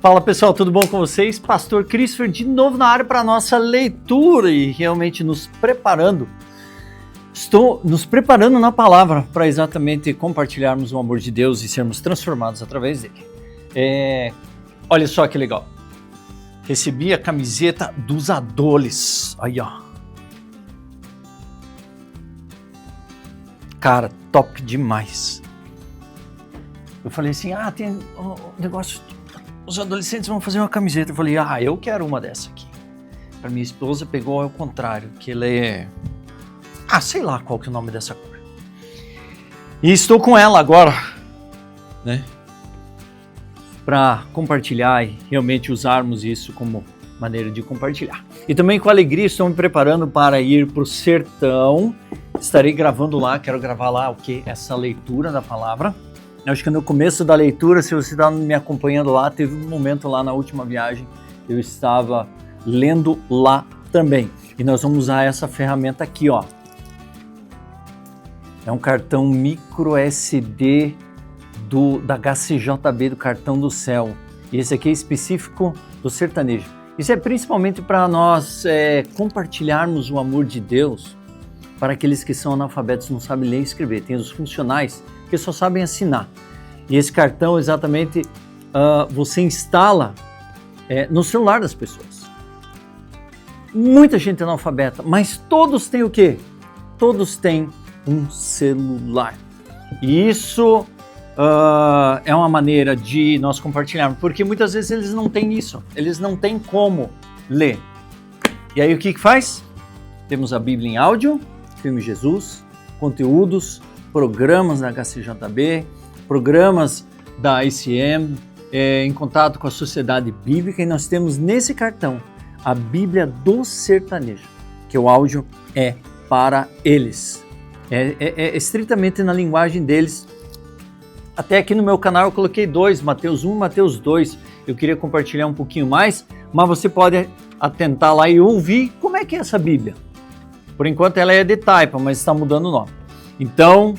Fala pessoal, tudo bom com vocês? Pastor Christopher de novo na área para a nossa leitura e realmente estou nos preparando na palavra para exatamente compartilharmos o amor de Deus e sermos transformados através dele. Olha só que legal, recebi a camiseta dos Adoles, aí ó, cara, top demais. Eu falei assim, tem um negócio, os adolescentes vão fazer uma camiseta. Eu falei, eu quero uma dessa aqui. A minha esposa pegou ao contrário, que ela é, sei lá qual que é o nome dessa cor. E estou com ela agora, né, para compartilhar e realmente usarmos isso como maneira de compartilhar. E também com alegria estou me preparando para ir para o sertão. Estarei gravando lá, quero gravar lá o que? Essa leitura da palavra. Eu acho que no começo da leitura, se você está me acompanhando lá, teve um momento lá na última viagem, eu estava lendo lá também. E nós vamos usar essa ferramenta aqui, ó. É um cartão micro SD da HCJB, do cartão do céu. E esse aqui é específico do sertanejo. Isso é principalmente para nós compartilharmos o amor de Deus para aqueles que são analfabetos, não sabem ler e escrever. Tem os funcionais que só sabem assinar. E esse cartão exatamente você instala no celular das pessoas. Muita gente é analfabeta, mas todos têm o quê? Todos têm um celular. E isso é uma maneira de nós compartilharmos, porque muitas vezes eles não têm isso, eles não têm como ler. E aí o que faz? Temos a Bíblia em áudio, Filme Jesus, conteúdos, programas da HCJB, programas da ICM, em contato com a Sociedade Bíblica, e nós temos nesse cartão a Bíblia do Sertanejo, que o áudio é para eles. É estritamente na linguagem deles. Até aqui no meu canal eu coloquei dois, Mateus 1 e Mateus 2. Eu queria compartilhar um pouquinho mais, mas você pode atentar lá e ouvir como é que é essa Bíblia. Por enquanto ela é de taipa, mas está mudando o nome. Então,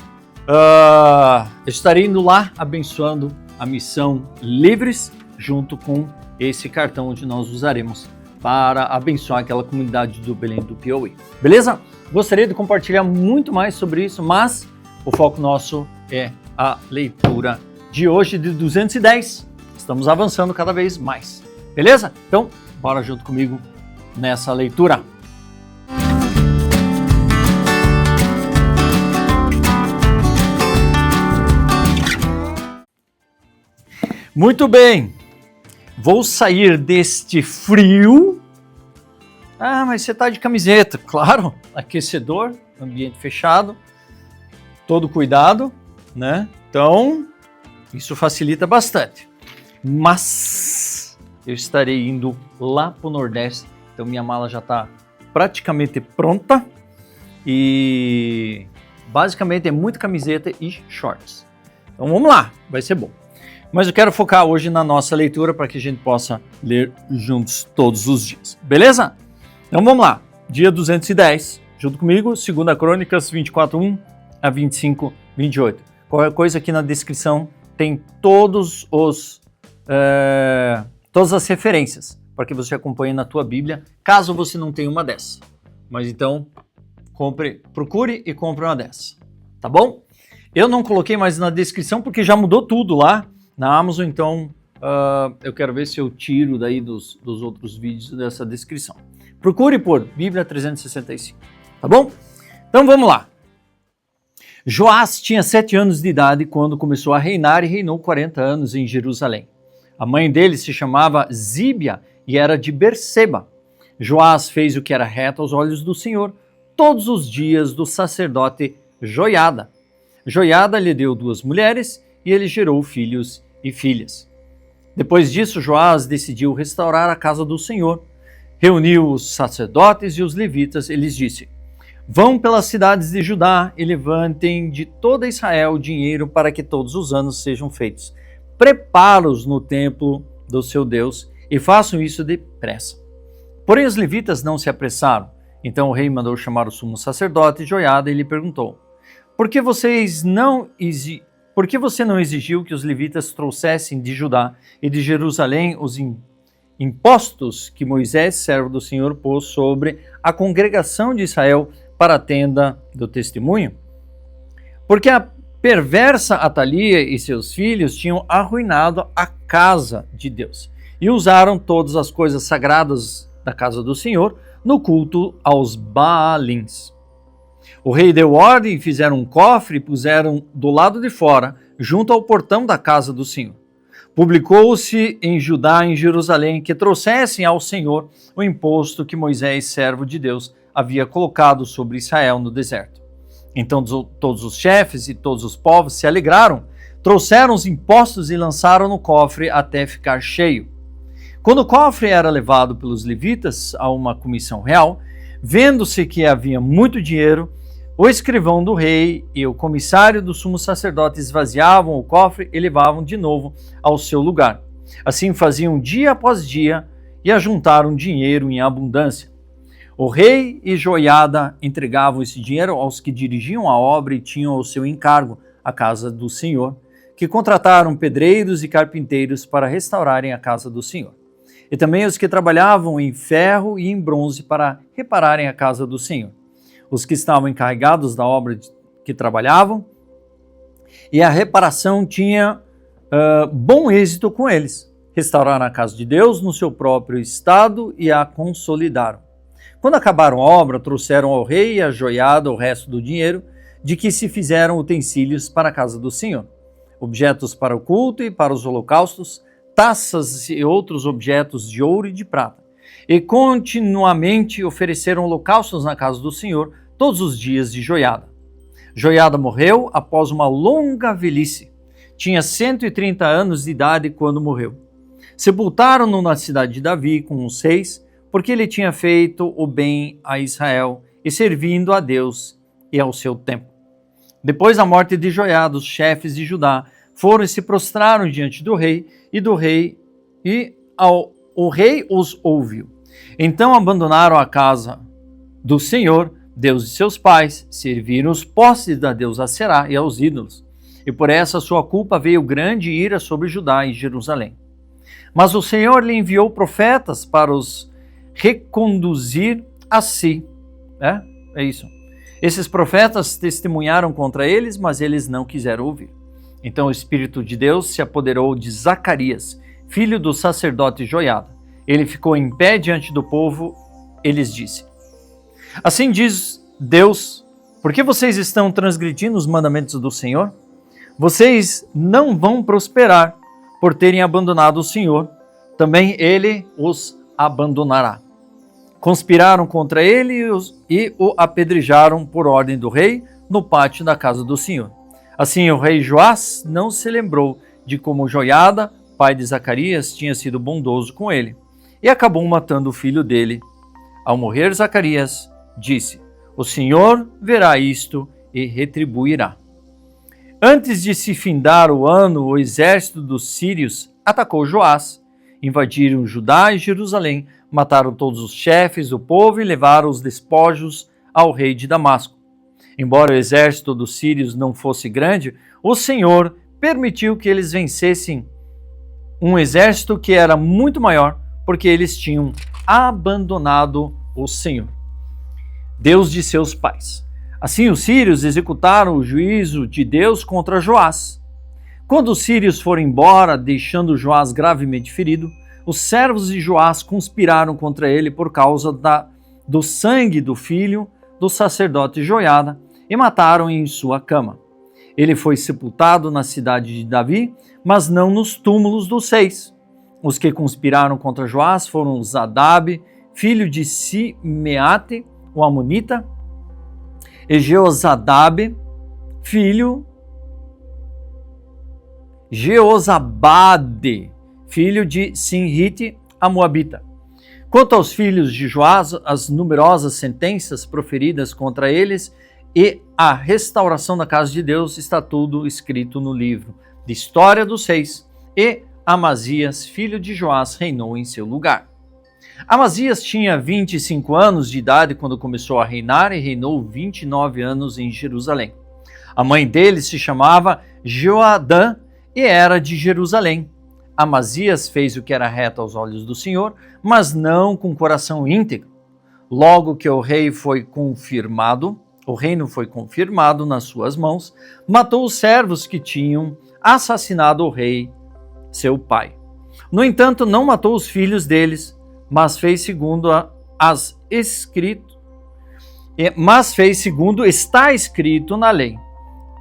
eu estarei indo lá abençoando a missão Livres junto com esse cartão onde nós usaremos para abençoar aquela comunidade do Belém do Piauí. Beleza? Gostaria de compartilhar muito mais sobre isso, mas o foco nosso é a leitura de hoje de 210. Estamos avançando cada vez mais. Beleza? Então, bora junto comigo nessa leitura. Muito bem, vou sair deste frio. Mas você está de camiseta, claro, aquecedor, ambiente fechado, todo cuidado, né? Então, isso facilita bastante. Mas eu estarei indo lá para o Nordeste, então minha mala já está praticamente pronta e basicamente é muita camiseta e shorts. Então vamos lá, vai ser bom. Mas eu quero focar hoje na nossa leitura para que a gente possa ler juntos todos os dias. Beleza? Então vamos lá. Dia 210, junto comigo, 2 Crônicas 24:1 a 25:28. Qualquer coisa aqui na descrição tem todas as referências para que você acompanhe na tua Bíblia, caso você não tenha uma dessa. Mas então, procure e compre uma dessa. Tá bom? Eu não coloquei mais na descrição porque já mudou tudo lá na Amazon, então eu quero ver se eu tiro daí dos outros vídeos dessa descrição. Procure por Bíblia 365, tá bom? Então vamos lá. Joás tinha 7 anos de idade quando começou a reinar e reinou 40 anos em Jerusalém. A mãe dele se chamava Zíbia e era de Berseba. Joás fez o que era reto aos olhos do Senhor todos os dias do sacerdote Joiada. Joiada lhe deu 2 mulheres e ele gerou filhos e filhas. Depois disso, Joás decidiu restaurar a casa do Senhor. Reuniu os sacerdotes e os levitas e lhes disse: vão pelas cidades de Judá e levantem de toda Israel dinheiro para que todos os anos sejam feitos preparos no templo do seu Deus e façam isso depressa. Porém os levitas não se apressaram. Então o rei mandou chamar o sumo sacerdote Joiada e lhe perguntou: por que vocês não por que você não exigiu que os levitas trouxessem de Judá e de Jerusalém os impostos que Moisés, servo do Senhor, pôs sobre a congregação de Israel para a tenda do testemunho? Porque a perversa Atalia e seus filhos tinham arruinado a casa de Deus e usaram todas as coisas sagradas da casa do Senhor no culto aos Baalins. O rei deu ordem e fizeram um cofre e puseram do lado de fora, junto ao portão da casa do Senhor. Publicou-se em Judá e em Jerusalém que trouxessem ao Senhor o imposto que Moisés, servo de Deus, havia colocado sobre Israel no deserto. Então todos os chefes e todos os povos se alegraram, trouxeram os impostos e lançaram no cofre até ficar cheio. Quando o cofre era levado pelos levitas a uma comissão real, vendo-se que havia muito dinheiro, o escrivão do rei e o comissário do sumo sacerdote esvaziavam o cofre e levavam de novo ao seu lugar. Assim faziam dia após dia e ajuntaram dinheiro em abundância. O rei e Joiada entregavam esse dinheiro aos que dirigiam a obra e tinham ao seu encargo a casa do Senhor, que contrataram pedreiros e carpinteiros para restaurarem a casa do Senhor. E também os que trabalhavam em ferro e em bronze para repararem a casa do Senhor. Os que estavam encarregados da obra que trabalhavam, e a reparação tinha bom êxito com eles. Restauraram a casa de Deus no seu próprio estado e a consolidaram. Quando acabaram a obra, trouxeram ao rei e a Joiada o resto do dinheiro de que se fizeram utensílios para a casa do Senhor, objetos para o culto e para os holocaustos, taças e outros objetos de ouro e de prata. E continuamente ofereceram holocaustos na casa do Senhor todos os dias de Joiada. Joiada morreu após uma longa velhice. Tinha 130 anos de idade quando morreu. Sepultaram-no na cidade de Davi com os reis, porque ele tinha feito o bem a Israel e servindo a Deus e ao seu tempo. Depois da morte de Joiada, os chefes de Judá foram e se prostraram diante do rei, o rei os ouviu. Então abandonaram a casa do Senhor, Deus de seus pais, serviram os postes da deusa Aserá e aos ídolos. E por essa sua culpa veio grande ira sobre Judá e Jerusalém. Mas o Senhor lhe enviou profetas para os reconduzir a si. É isso. Esses profetas testemunharam contra eles, mas eles não quiseram ouvir. Então o Espírito de Deus se apoderou de Zacarias, filho do sacerdote Joiada. Ele ficou em pé diante do povo e lhes disse: Assim diz Deus, por que vocês estão transgredindo os mandamentos do Senhor? Vocês não vão prosperar por terem abandonado o Senhor. Também ele os abandonará. Conspiraram contra ele e o apedrejaram por ordem do rei no pátio da casa do Senhor. Assim o rei Joás não se lembrou de como Joiada, pai de Zacarias, tinha sido bondoso com ele, e acabou matando o filho dele. Ao morrer Zacarias, disse: O Senhor verá isto e retribuirá. Antes de se findar o ano, o exército dos sírios atacou Joás, invadiram Judá e Jerusalém, mataram todos os chefes do povo e levaram os despojos ao rei de Damasco. Embora o exército dos sírios não fosse grande, o Senhor permitiu que eles vencessem um exército que era muito maior, porque eles tinham abandonado o Senhor, Deus de seus pais. Assim os sírios executaram o juízo de Deus contra Joás. Quando os sírios foram embora, deixando Joás gravemente ferido, os servos de Joás conspiraram contra ele por causa do sangue do filho do sacerdote Joiada e mataram em sua cama. Ele foi sepultado na cidade de Davi, mas não nos túmulos dos reis. Os que conspiraram contra Joás foram Zadab, filho de Simeate, o amonita, e Jeozabade, filho de Sinrite, a moabita. Quanto aos filhos de Joás, as numerosas sentenças proferidas contra eles e a restauração da casa de Deus está tudo escrito no livro de História dos Reis, e Amazias, filho de Joás, reinou em seu lugar. Amazias tinha 25 anos de idade quando começou a reinar e reinou 29 anos em Jerusalém. A mãe dele se chamava Joadã e era de Jerusalém. Amazias fez o que era reto aos olhos do Senhor, mas não com coração íntegro. Logo que o reino foi confirmado nas suas mãos, matou os servos que tinham assassinado o rei, seu pai. No entanto, não matou os filhos deles, mas fez segundo está escrito na lei,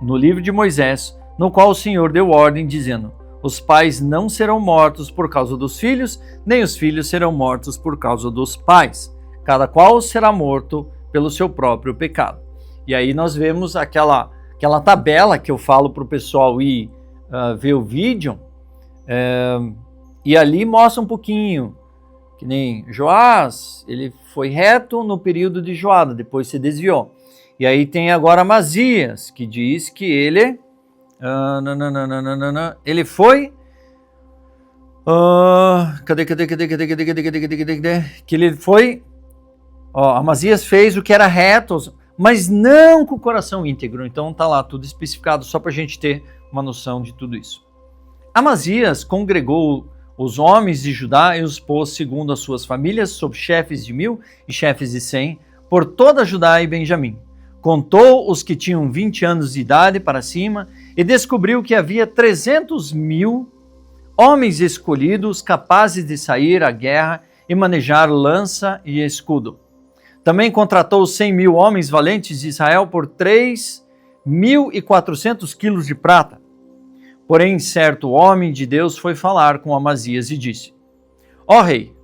no livro de Moisés, no qual o Senhor deu ordem, dizendo: os pais não serão mortos por causa dos filhos, nem os filhos serão mortos por causa dos pais. Cada qual será morto pelo seu próprio pecado. E aí nós vemos aquela tabela que eu falo para o pessoal ir ver o vídeo, e ali mostra um pouquinho, que nem Joás, ele foi reto no período de Joada, depois se desviou. E aí tem agora Amazias, que diz que ele foi... Que ele foi... Amazias fez o que era reto, mas não com o coração íntegro. Então tá lá tudo especificado, só para a gente ter uma noção de tudo isso. Amazias congregou os homens de Judá e os pôs segundo as suas famílias, sob chefes de 1000 e chefes de 100, por toda Judá e Benjamim. Contou os que tinham 20 anos de idade para cima e descobriu que havia 300.000 homens escolhidos capazes de sair à guerra e manejar lança e escudo. Também contratou 100.000 homens valentes de Israel por 3.400 quilos de prata. Porém, certo homem de Deus foi falar com Amazias e disse: ó rei,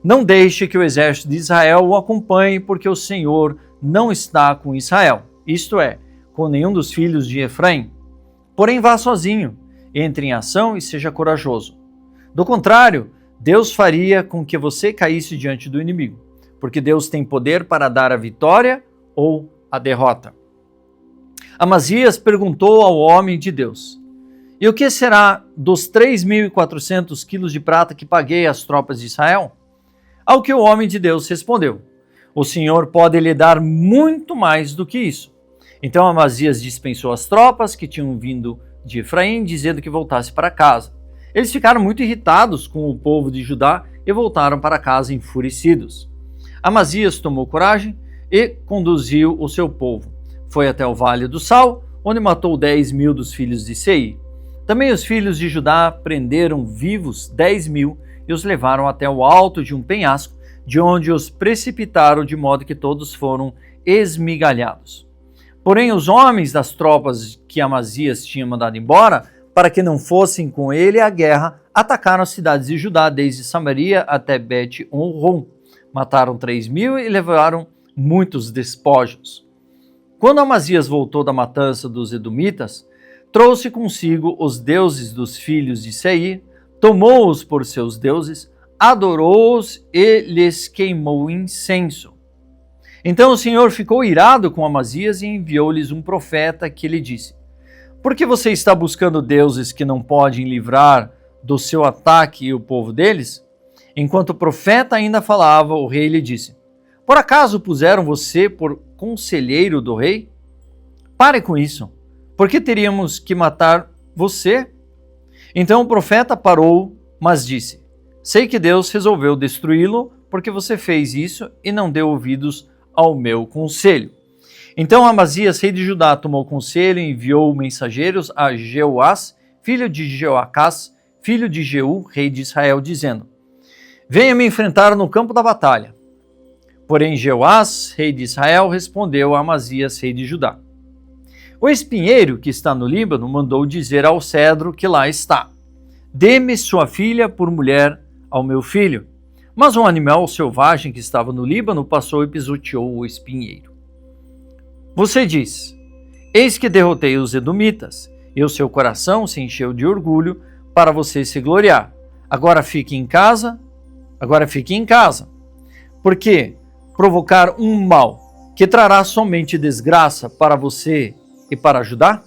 não deixe que o exército de Israel o acompanhe, porque o Senhor não está com Israel, isto é, com nenhum dos filhos de Efraim. Porém, vá sozinho, entre em ação e seja corajoso. Do contrário, Deus faria com que você caísse diante do inimigo, porque Deus tem poder para dar a vitória ou a derrota. Amazias perguntou ao homem de Deus: e o que será dos 3.400 quilos de prata que paguei às tropas de Israel? Ao que o homem de Deus respondeu: o Senhor pode lhe dar muito mais do que isso. Então Amazias dispensou as tropas que tinham vindo de Efraim, dizendo que voltasse para casa. Eles ficaram muito irritados com o povo de Judá e voltaram para casa enfurecidos. Amazias tomou coragem e conduziu o seu povo. Foi até o Vale do Sal, onde matou 10.000 dos filhos de Seir. Também os filhos de Judá prenderam vivos 10.000 e os levaram até o alto de um penhasco, de onde os precipitaram de modo que todos foram esmigalhados. Porém, os homens das tropas que Amazias tinha mandado embora, para que não fossem com ele à guerra, atacaram as cidades de Judá, desde Samaria até Bet-Horon. Mataram 3.000 e levaram muitos despojos. Quando Amazias voltou da matança dos edomitas, trouxe consigo os deuses dos filhos de Seir, tomou-os por seus deuses, adorou-os e lhes queimou incenso. Então o Senhor ficou irado com Amazias e enviou-lhes um profeta que lhe disse: por que você está buscando deuses que não podem livrar do seu ataque o povo deles? Enquanto o profeta ainda falava, o rei lhe disse: por acaso puseram você por conselheiro do rei? Pare com isso. Por que teríamos que matar você? Então o profeta parou, mas disse: sei que Deus resolveu destruí-lo porque você fez isso e não deu ouvidos ao meu conselho. Então Amazias, rei de Judá, tomou conselho e enviou mensageiros a Jeoás, filho de Jeoacás, filho de Jeú, rei de Israel, dizendo: venha me enfrentar no campo da batalha. Porém Jeoás, rei de Israel, respondeu a Amazias, rei de Judá: o espinheiro que está no Líbano mandou dizer ao cedro que lá está: dê-me sua filha por mulher ao meu filho. Mas um animal selvagem que estava no Líbano passou e pisoteou o espinheiro. Você diz: eis que derrotei os edomitas, e o seu coração se encheu de orgulho para você se gloriar. Agora fique em casa, porque provocar um mal que trará somente desgraça para você e para Judá?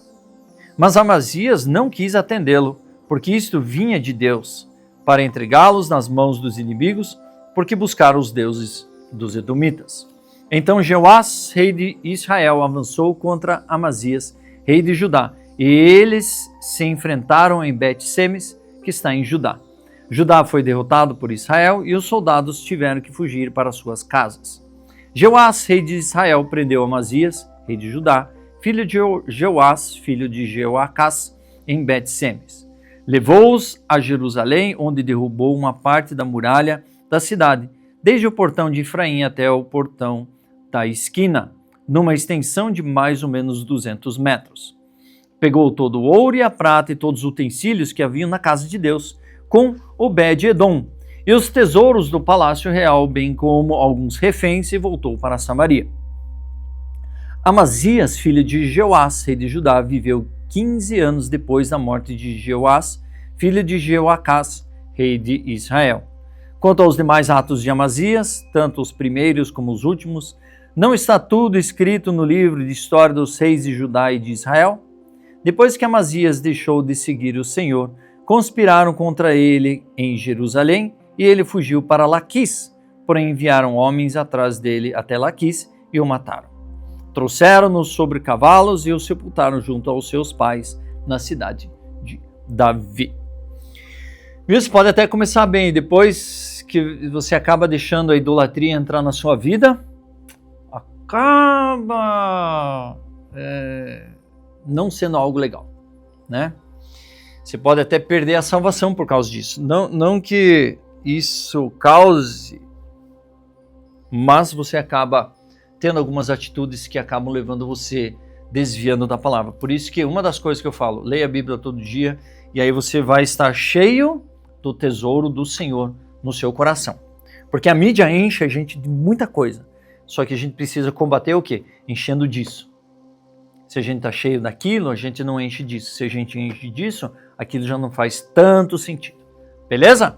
Mas Amazias não quis atendê-lo, porque isto vinha de Deus, para entregá-los nas mãos dos inimigos, porque buscaram os deuses dos edomitas. Então Jeoás, rei de Israel, avançou contra Amazias, rei de Judá. E eles se enfrentaram em Bet-Semes, que está em Judá. Judá foi derrotado por Israel e os soldados tiveram que fugir para suas casas. Jeoás, rei de Israel, prendeu Amazias, rei de Judá, filho de Jeoás, filho de Jeoacás, em Bet-Semes. Levou-os a Jerusalém, onde derrubou uma parte da muralha da cidade, desde o portão de Efraim até o portão da esquina, numa extensão de mais ou menos 200 metros. Pegou todo o ouro e a prata e todos os utensílios que haviam na casa de Deus, com Obed-Edom, e os tesouros do palácio real, bem como alguns reféns, e voltou para Samaria. Amazias, filho de Jeoás, rei de Judá, viveu 15 anos depois da morte de Jeoás, filho de Jeoacás, rei de Israel. Quanto aos demais atos de Amazias, tanto os primeiros como os últimos, não está tudo escrito no livro de história dos reis de Judá e de Israel? Depois que Amazias deixou de seguir o Senhor, conspiraram contra ele em Jerusalém e ele fugiu para Laquis, porém enviaram homens atrás dele até Laquis e o mataram. Trouxeram-no sobre cavalos e o sepultaram junto aos seus pais na cidade de Davi. Isso pode até começar bem, depois que você acaba deixando a idolatria entrar na sua vida, acaba não sendo algo legal, né? Você pode até perder a salvação por causa disso. Não que isso cause, mas você acaba tendo algumas atitudes que acabam levando você desviando da palavra. Por isso que uma das coisas que eu falo, leia a Bíblia todo dia e aí você vai estar cheio do tesouro do Senhor no seu coração. Porque a mídia enche a gente de muita coisa, só que a gente precisa combater o quê? Enchendo disso. Se a gente está cheio daquilo, a gente não enche disso. Se a gente enche disso, aquilo já não faz tanto sentido. Beleza?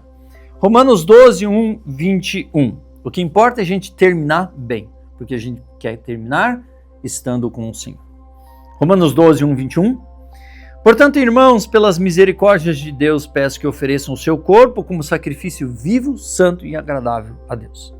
Romanos 12, 1, 21. O que importa é a gente terminar bem, porque a gente quer terminar estando com o Senhor. Romanos 12, 1, 21. Portanto, irmãos, pelas misericórdias de Deus, peço que ofereçam o seu corpo como sacrifício vivo, santo e agradável a Deus.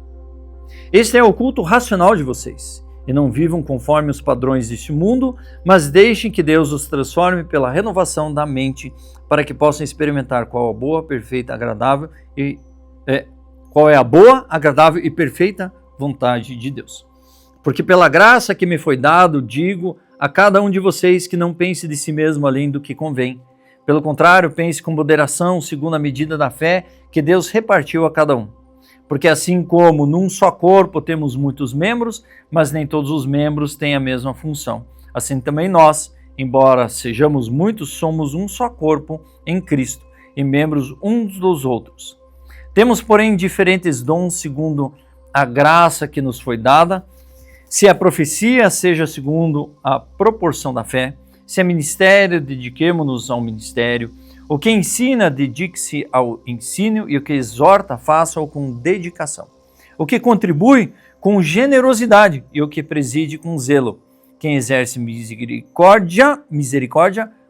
Este é o culto racional de vocês. E não vivam conforme os padrões deste mundo, mas deixem que Deus os transforme pela renovação da mente, para que possam experimentar qual é a boa, perfeita, agradável e perfeita vontade de Deus. Porque pela graça que me foi dado, digo a cada um de vocês que não pense de si mesmo além do que convém. Pelo contrário, pense com moderação, segundo a medida da fé que Deus repartiu a cada um. Porque assim como num só corpo temos muitos membros, mas nem todos os membros têm a mesma função. Assim também nós, embora sejamos muitos, somos um só corpo em Cristo e membros uns dos outros. Temos, porém, diferentes dons segundo a graça que nos foi dada. Se a profecia, seja segundo a proporção da fé. Se é ministério, dediquemo-nos ao ministério. O que ensina, dedique-se ao ensino, e o que exorta, faça-o com dedicação. O que contribui, com generosidade, e o que preside, com zelo. Quem exerce misericórdia,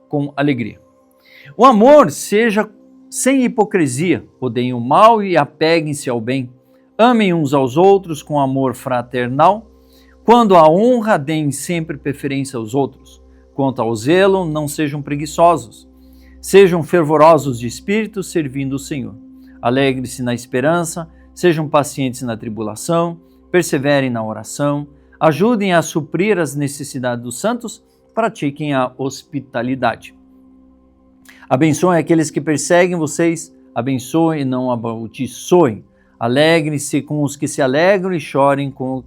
com alegria. O amor seja sem hipocrisia, odeiem o mal e apeguem-se ao bem. Amem uns aos outros com amor fraternal. Quando a honra, deem sempre preferência aos outros. Quanto ao zelo, não sejam preguiçosos. Sejam fervorosos de espírito, servindo o Senhor. Alegrem-se na esperança, sejam pacientes na tribulação, perseverem na oração, ajudem a suprir as necessidades dos santos, pratiquem a hospitalidade. Abençoem aqueles que perseguem vocês, abençoem e não amaldiçoem. Alegrem-se com os que se alegram e chorem com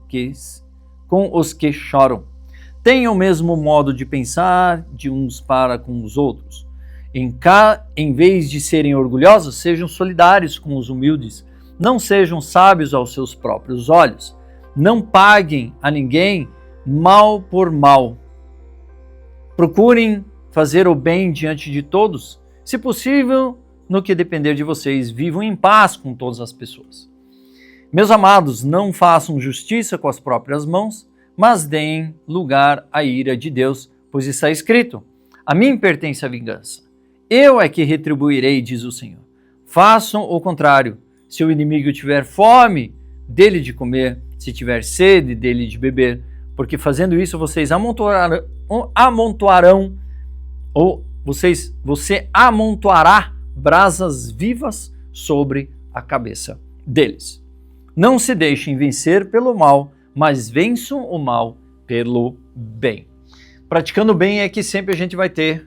os que choram. Tenham o mesmo modo de pensar de uns para com os outros. Em vez de serem orgulhosos, sejam solidários com os humildes. Não sejam sábios aos seus próprios olhos. Não paguem a ninguém mal por mal. Procurem fazer o bem diante de todos. Se possível, no que depender de vocês, vivam em paz com todas as pessoas. Meus amados, não façam justiça com as próprias mãos, mas deem lugar à ira de Deus, pois está escrito: a mim pertence a vingança. Eu é que retribuirei, diz o Senhor. Façam o contrário. Se o inimigo tiver fome, dele de comer. Se tiver sede, dele de beber. porque fazendo isso vocês você amontoará brasas vivas sobre a cabeça deles. Não se deixem vencer pelo mal, mas vençam o mal pelo bem. Praticando o bem é que sempre a gente vai ter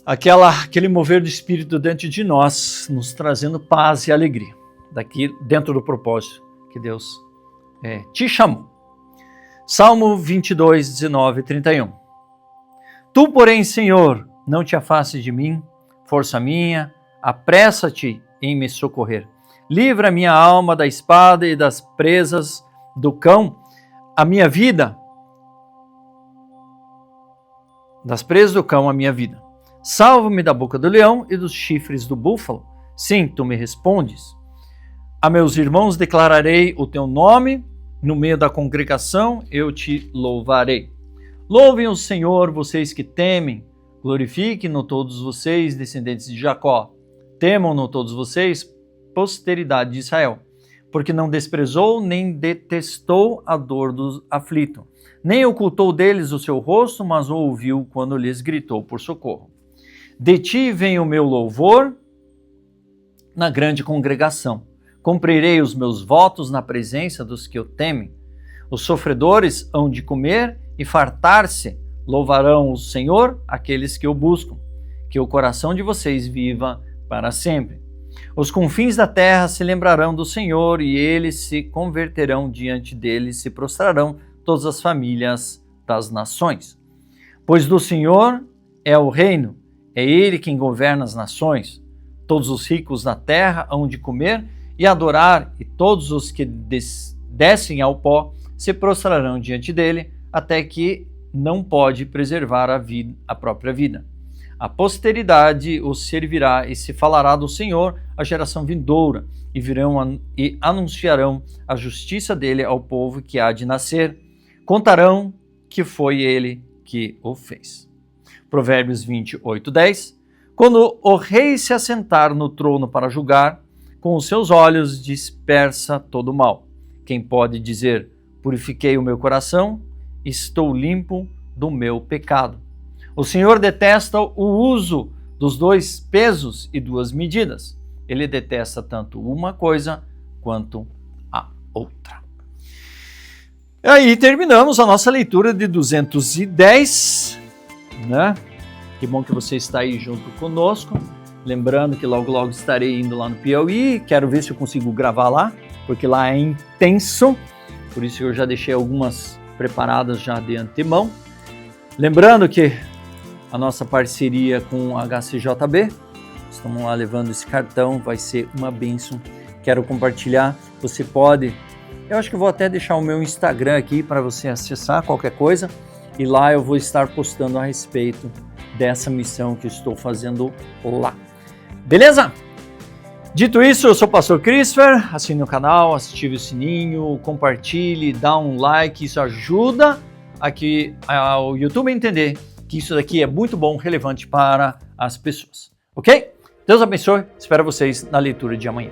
aquele mover do Espírito dentro de nós, nos trazendo paz e alegria, daqui dentro do propósito que Deus te chamou. Salmo 22, 19 e 31. Tu, porém, Senhor, não te afastes de mim, força minha, apressa-te em me socorrer. Livra minha alma da espada e das presas do cão, a minha vida, das presas do cão, a minha vida. Salva-me da boca do leão e dos chifres do búfalo. Sim, tu me respondes. A meus irmãos declararei o teu nome, no meio da congregação eu te louvarei. Louvem o Senhor, vocês que temem, glorifiquem-no todos vocês, descendentes de Jacó. Temam-no todos vocês, posteridade de Israel, porque não desprezou nem detestou a dor do aflito, nem ocultou deles o seu rosto, mas o ouviu quando lhes gritou por socorro. De ti vem o meu louvor na grande congregação. Cumprirei os meus votos na presença dos que o temem. Os sofredores hão de comer e fartar-se. Louvarão o Senhor aqueles que o buscam. Que o coração de vocês viva para sempre. Os confins da terra se lembrarão do Senhor e eles se converterão diante dele, se prostrarão todas as famílias das nações. Pois do Senhor é o reino, é ele quem governa as nações. Todos os ricos da terra hão de comer e adorar, e todos os que descem ao pó se prostrarão diante dele, até que não pode preservar a própria vida. A posteridade os servirá e se falará do Senhor à geração vindoura, e virão e anunciarão a justiça dele ao povo que há de nascer. Contarão que foi ele que o fez. Provérbios 28, 10. Quando o rei se assentar no trono para julgar, com os seus olhos dispersa todo o mal. Quem pode dizer, purifiquei o meu coração, estou limpo do meu pecado. O Senhor detesta o uso dos dois pesos e duas medidas. Ele detesta tanto uma coisa quanto a outra. E aí terminamos a nossa leitura de 210, né? Que bom que você está aí junto conosco. Lembrando que logo logo estarei indo lá no Piauí, quero ver se eu consigo gravar lá, porque lá é intenso, por isso eu já deixei algumas preparadas já de antemão. Lembrando que a nossa parceria com a HCJB, estamos lá levando esse cartão, vai ser uma bênção, quero compartilhar, você pode, eu acho que vou até deixar o meu Instagram aqui para você acessar qualquer coisa, e lá eu vou estar postando a respeito dessa missão que eu estou fazendo lá. Beleza? Dito isso, eu sou o Pastor Christopher, assine o canal, ative o sininho, compartilhe, dá um like, isso ajuda aqui ao YouTube a entender que isso daqui é muito bom, relevante para as pessoas, ok? Deus abençoe, espero vocês na leitura de amanhã.